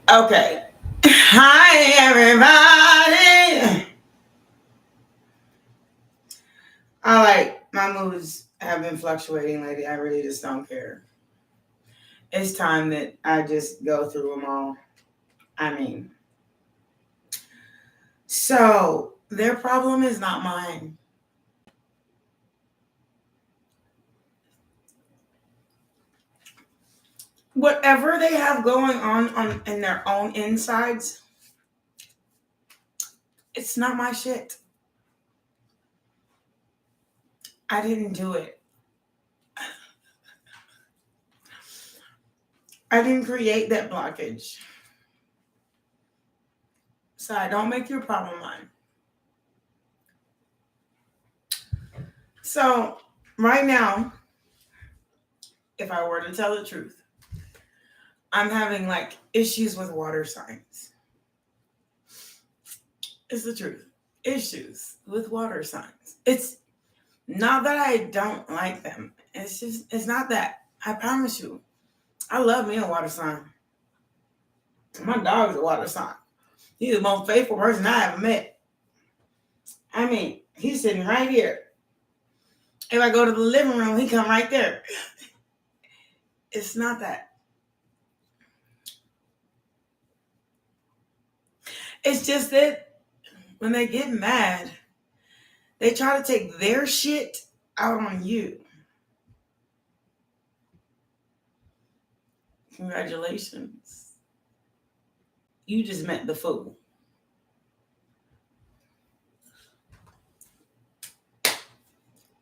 Okay. Hi, everybody. My moods have been fluctuating lately. I really just don't care. It's time that I just go through them all. So their problem is not mine. Whatever they have going on in their own insides, it's not my shit. I didn't do it. I didn't create that blockage. So I don't make your problem mine. So right now, if I were to tell the truth, I'm having issues with water signs. It's the truth. Issues with water signs. It's not that I don't like them. It's not that. I promise you. I love me a water sign. My dog is a water sign. He's the most faithful person I ever met. He's sitting right here. If I go to the living room, he come right there. It's not that. It's just that when they get mad, they try to take their shit out on you. Congratulations. You just met the fool.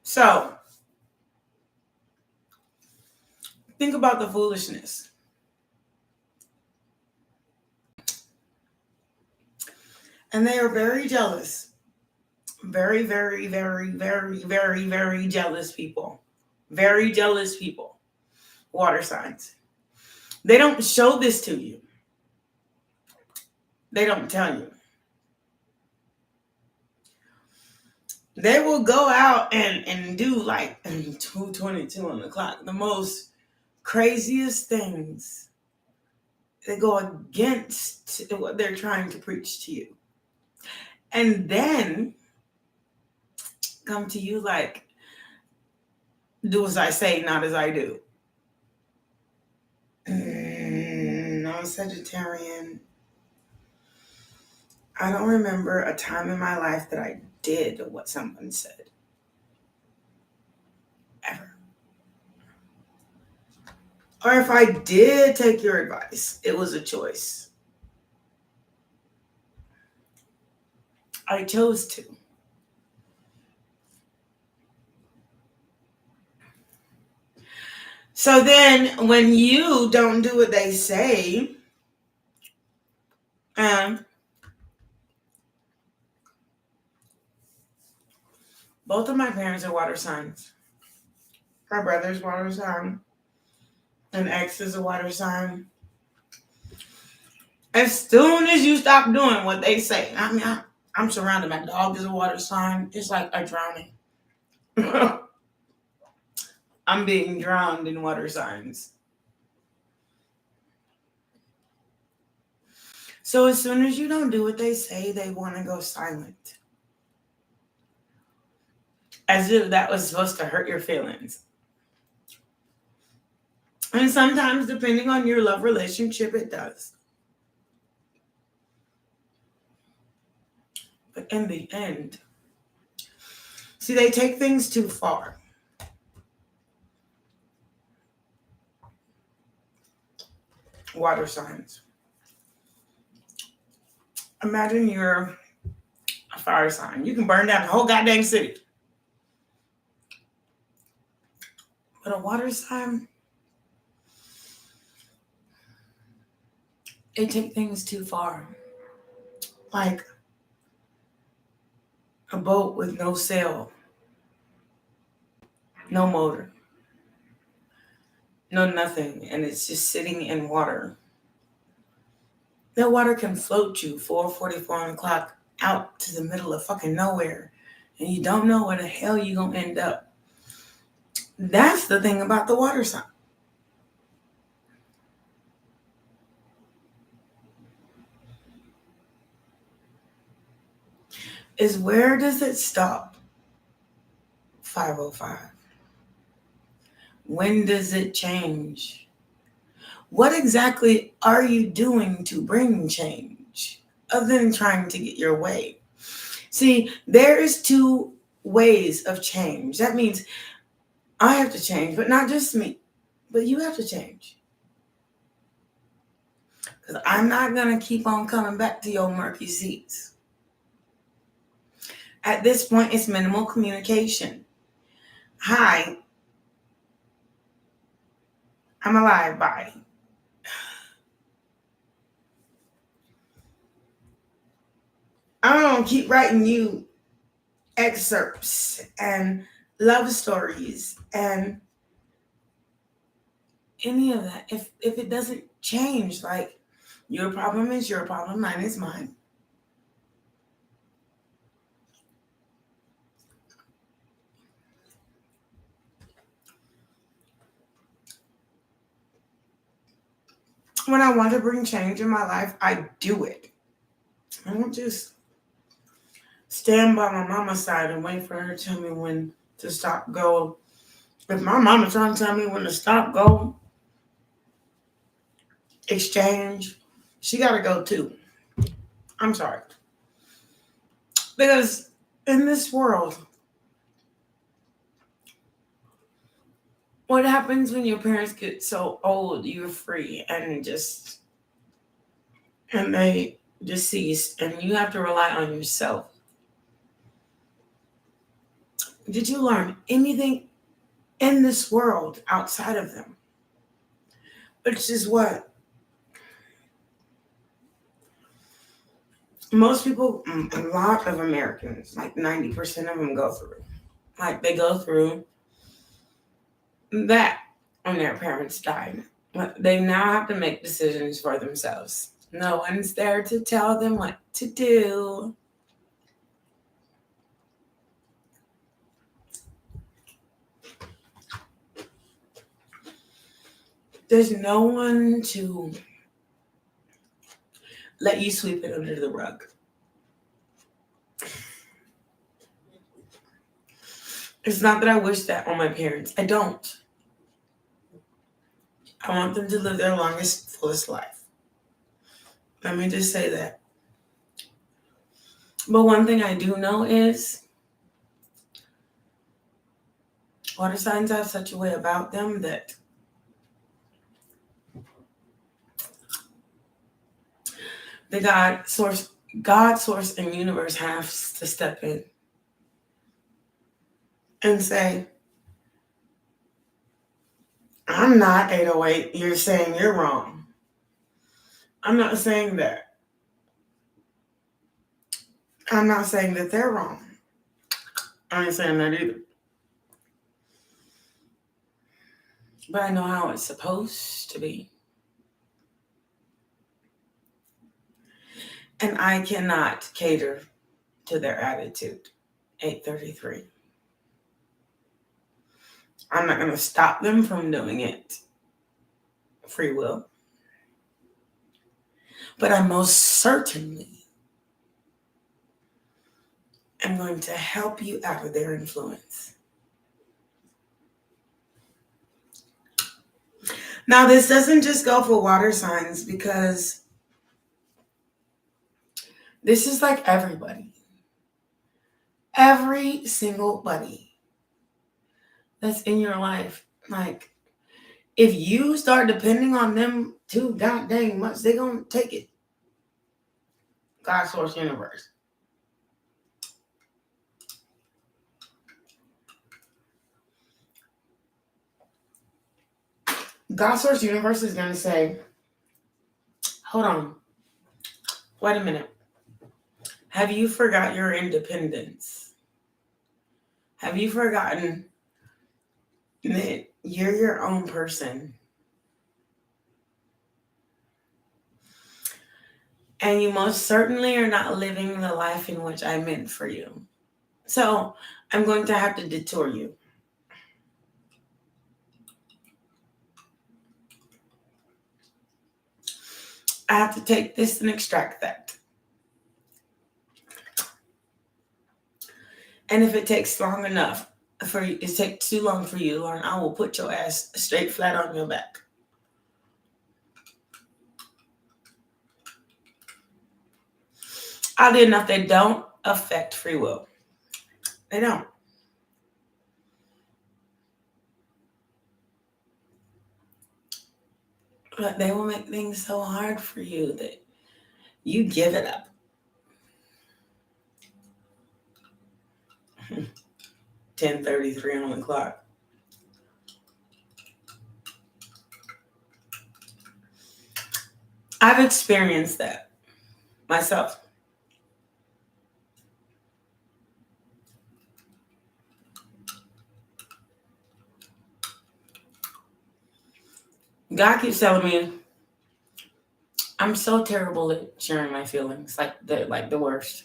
So, think about the foolishness. And they are very jealous. Very, very, very, very, very, very jealous people. Very jealous people. Water signs. They don't show this to you. They don't tell you. They will go out and do 2:22 on the clock. The most craziest things. They go against what they're trying to preach to you. And then come to you do as I say, not as I do. I'm a Sagittarian. I don't remember a time in my life that I did what someone said. Ever. Or if I did take your advice, it was a choice. I chose to. So then when you don't do what they say, both of my parents are water signs. My brother's water sign. An ex is a water sign. As soon as you stop doing what they say, I'm surrounded. My dog is a water sign. It's like I'm drowning. I'm being drowned in water signs. So as soon as you don't do what they say, they want to go silent. As if that was supposed to hurt your feelings. And sometimes, depending on your love relationship, it does. But in the end, see, they take things too far. Water signs. Imagine you're a fire sign. You can burn down the whole goddamn city. But a water sign, they take things too far. Like a boat with no sail, no motor, no nothing, and it's just sitting in water. That water can float you 4:44 on the clock out to the middle of fucking nowhere, and you don't know where the hell you're gonna end up. That's the thing about the water sign. is where does it stop? 505. When does it change? What exactly are you doing to bring change other than trying to get your way? See, there is two ways of change. That means I have to change, but not just me, but you have to change. Because I'm not going to keep on coming back to your murky seats. At this point, it's minimal communication. Hi, I'm alive, bye. I'm going to keep writing you excerpts and love stories and any of that. If it doesn't change, like, your problem is your problem, mine is mine. When I want to bring change in my life, I do it. I don't just stand by my mama's side and wait for her to tell me when to stop, go. If my mama trying to tell me when to stop, go, exchange, she got to go too. I'm sorry. Because in this world, what happens when your parents get so old, you're free and they deceased and you have to rely on yourself? Did you learn anything in this world outside of them? Which is what most people, a lot of Americans, like 90% of them go through. Like, they go through that when their parents died. They now have to make decisions for themselves. No one's there to tell them what to do. There's no one to let you sweep it under the rug. It's not that I wish that on my parents. I don't. I want them to live their longest, fullest life. Let me just say that. But one thing I do know is water signs have such a way about them that the God, source, and universe has to step in and say, I'm not 808. You're saying you're wrong. I'm not saying that. I'm not saying that they're wrong. I ain't saying that either. But I know how it's supposed to be. And I cannot cater to their attitude. 833. I'm not going to stop them from doing it. Free will. But I most certainly am going to help you out of their influence. Now, this doesn't just go for water signs, because this is like everybody. Every single buddy that's in your life. Like, if you start depending on them too god dang much, they're going to take it. God, source, universe. God, source, universe is going to say, hold on. Wait a minute. Have you forgot your independence? Have you forgotten that you're your own person? And you most certainly are not living the life in which I meant for you. So I'm going to have to detour you. I have to take this and extract that. And if it takes long enough for you, it takes too long for you to learn, I will put your ass straight flat on your back. Oddly enough, they don't affect free will. They don't. But they will make things so hard for you that you give it up. 10:33 on the clock. I've experienced that myself. God keeps telling me I'm so terrible at sharing my feelings, like the worst.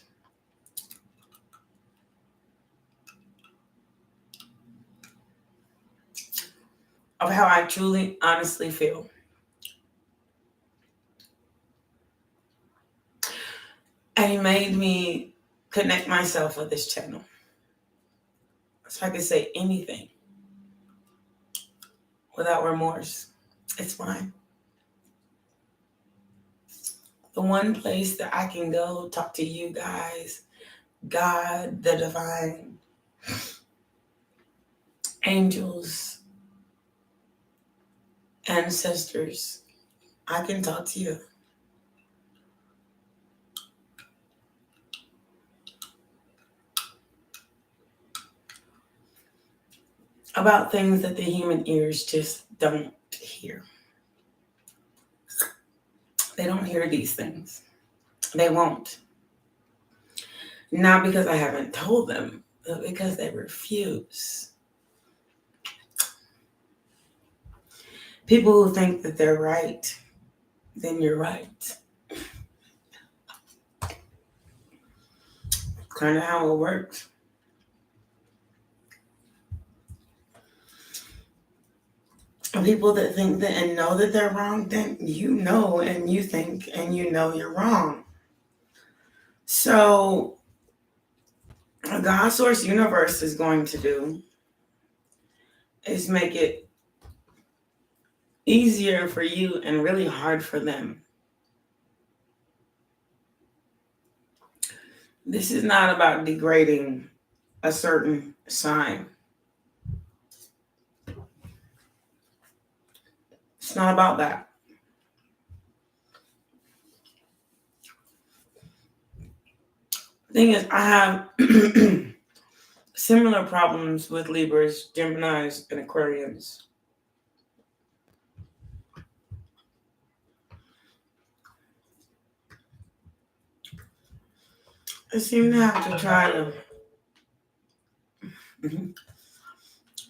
Of how I truly, honestly feel. And He made me connect myself with this channel, so I can say anything without remorse. It's fine. The one place that I can go talk to you guys, God, the divine, angels, ancestors, I can talk to you. About things that the human ears just don't hear. They don't hear these things. They won't. Not because I haven't told them, but because they refuse. People who think that they're right, then you're right. Kind of how it works. And people that think that and know that they're wrong, then you know and you think and you know you're wrong. So what God Source Universe is going to do is make it easier for you and really hard for them. This is not about degrading a certain sign. It's not about that. Thing is, I have similar problems with Libras, Geminis, and Aquarians. I seem to have to try to...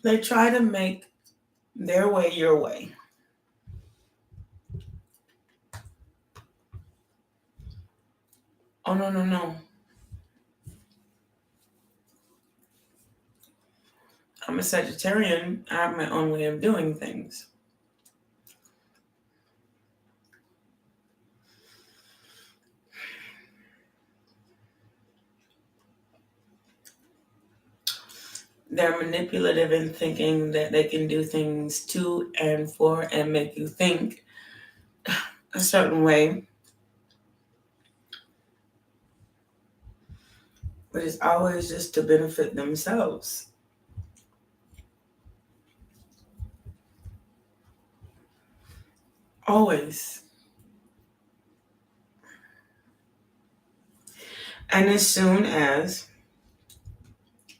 They try to make their way your way. Oh, no. I'm a Sagittarian. I have my own way of doing things. They're manipulative in thinking that they can do things to and for and make you think a certain way. But it's always just to benefit themselves. Always. And as soon as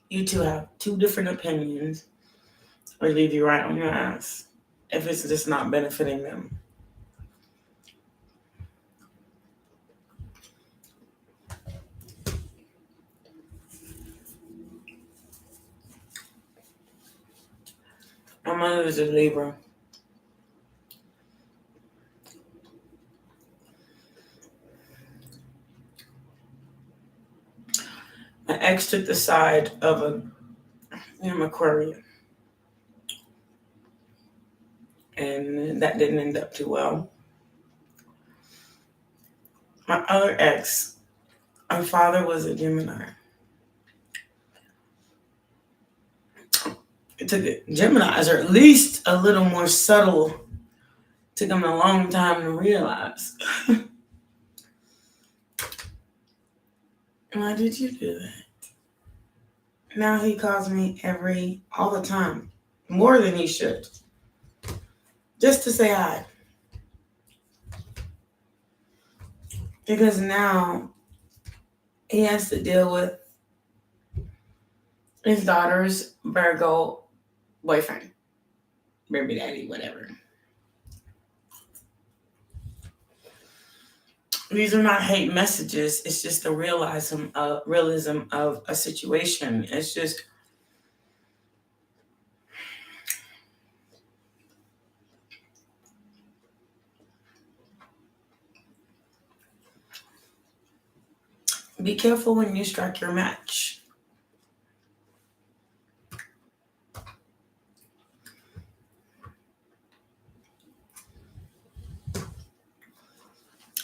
you two have two different opinions, or leave you right on your ass if it's just not benefiting them. My mother is a Libra. My ex took the side of an Aquarian. And that didn't end up too well. My other ex, her father was a Gemini. It took Geminis are at least a little more subtle. Took them a long time to realize. Why did you do that? Now he calls me all the time. More than he should. Just to say hi. Because now he has to deal with his daughter's Virgo boyfriend. Baby daddy, whatever. These are not hate messages. It's just the realism of a situation. It's just be careful when you strike your match.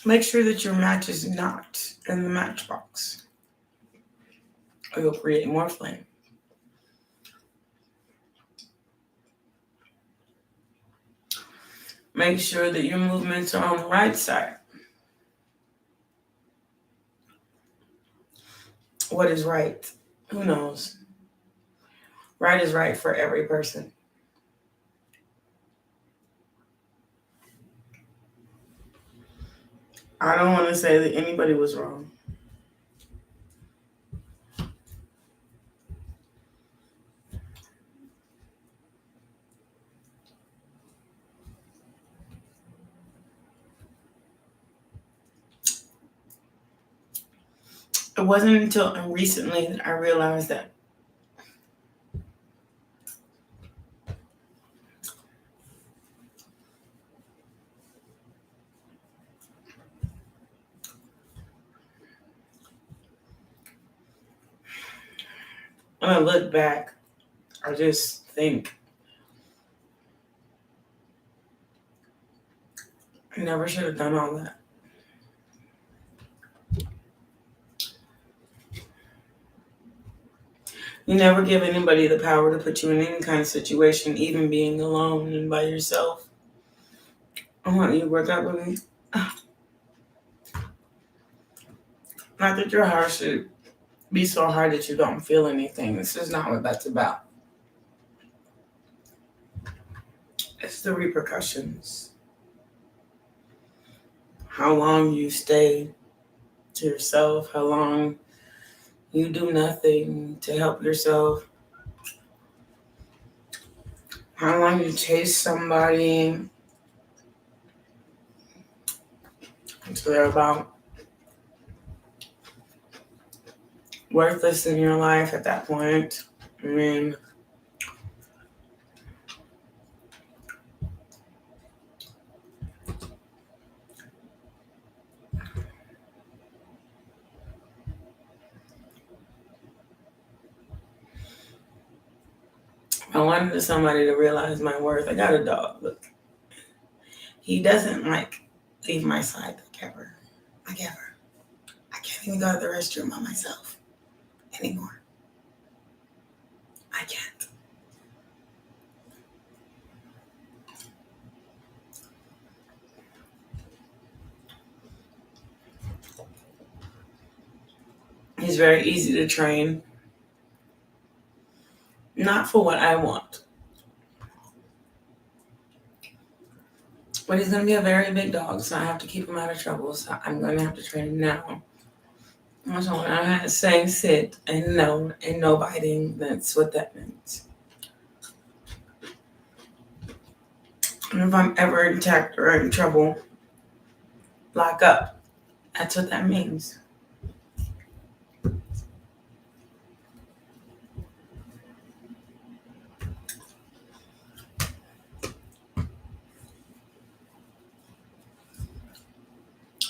Make sure that your match is not in the matchbox, or you'll create more flame. Make sure that your movements are on the right side. What is right? Who knows? Right is right for every person. I don't want to say that anybody was wrong. It wasn't until recently that I realized that when I look back, I just think I never should have done all that. You never give anybody the power to put you in any kind of situation, even being alone and by yourself. I want you to work out with me. Not that your heart should be so hard that you don't feel anything. This is not what that's about. It's the repercussions. How long you stay to yourself, how long you do nothing to help yourself, how long you chase somebody until they're about worthless in your life at that point. I mean, I wanted somebody to realize my worth. I got a dog. Look, he doesn't leave my side ever. Ever. I can't even go to the restroom by myself anymore. I can't. He's very easy to train. Not for what I want. But he's going to be a very big dog, so I have to keep him out of trouble. So I'm going to have to train him now. So when I'm saying sit and no and no biting, that's what that means. And if I'm ever attacked or in trouble, lock up. That's what that means.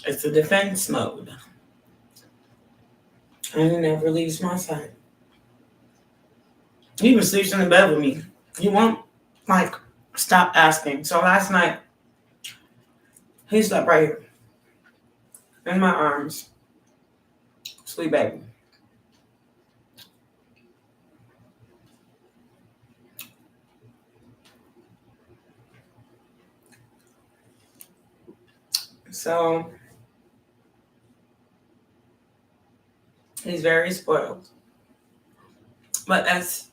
It's a defense mode. And he never leaves my side. He even sleeps in the bed with me. He won't, stop asking. So last night, he slept right here. In my arms. Sweet baby. So he's very spoiled. But that's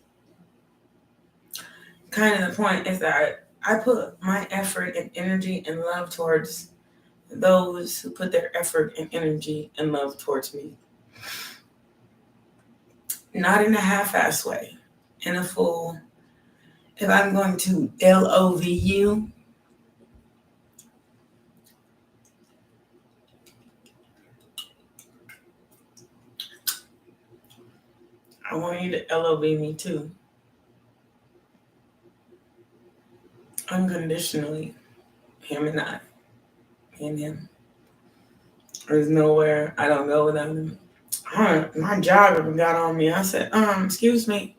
kind of the point, is that I put my effort and energy and love towards those who put their effort and energy and love towards me. Not in a half-ass way, in a full. If I'm going to love you, I want you to love me too. Unconditionally. Him and I. Me and him. There's nowhere I don't go without him. My job even got on me. I said, excuse me.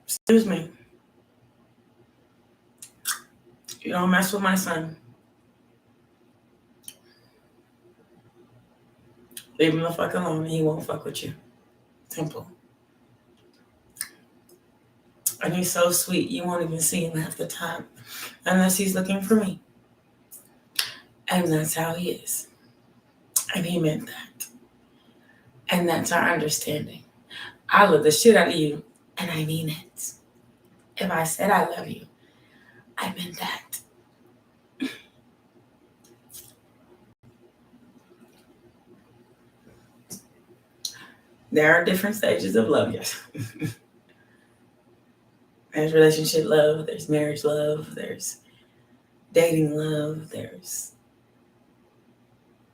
Excuse me. You don't mess with my son. Leave him the fuck alone and he won't fuck with you. Simple. And he's so sweet, you won't even see him half the time unless he's looking for me. And that's how he is. And he meant that. And that's our understanding. I love the shit out of you, and I mean it. If I said I love you, I meant that. There are different stages of love, yes. There's relationship love, there's marriage love, there's dating love, there's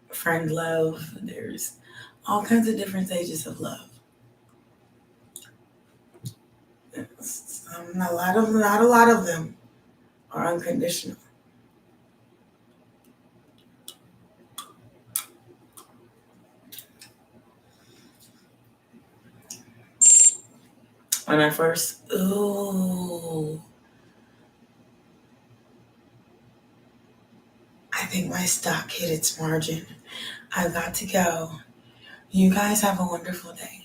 friend love, there's all kinds of different stages of love. Not a lot of them are unconditional. When I first, I think my stock hit its margin. I've got to go. You guys have a wonderful day.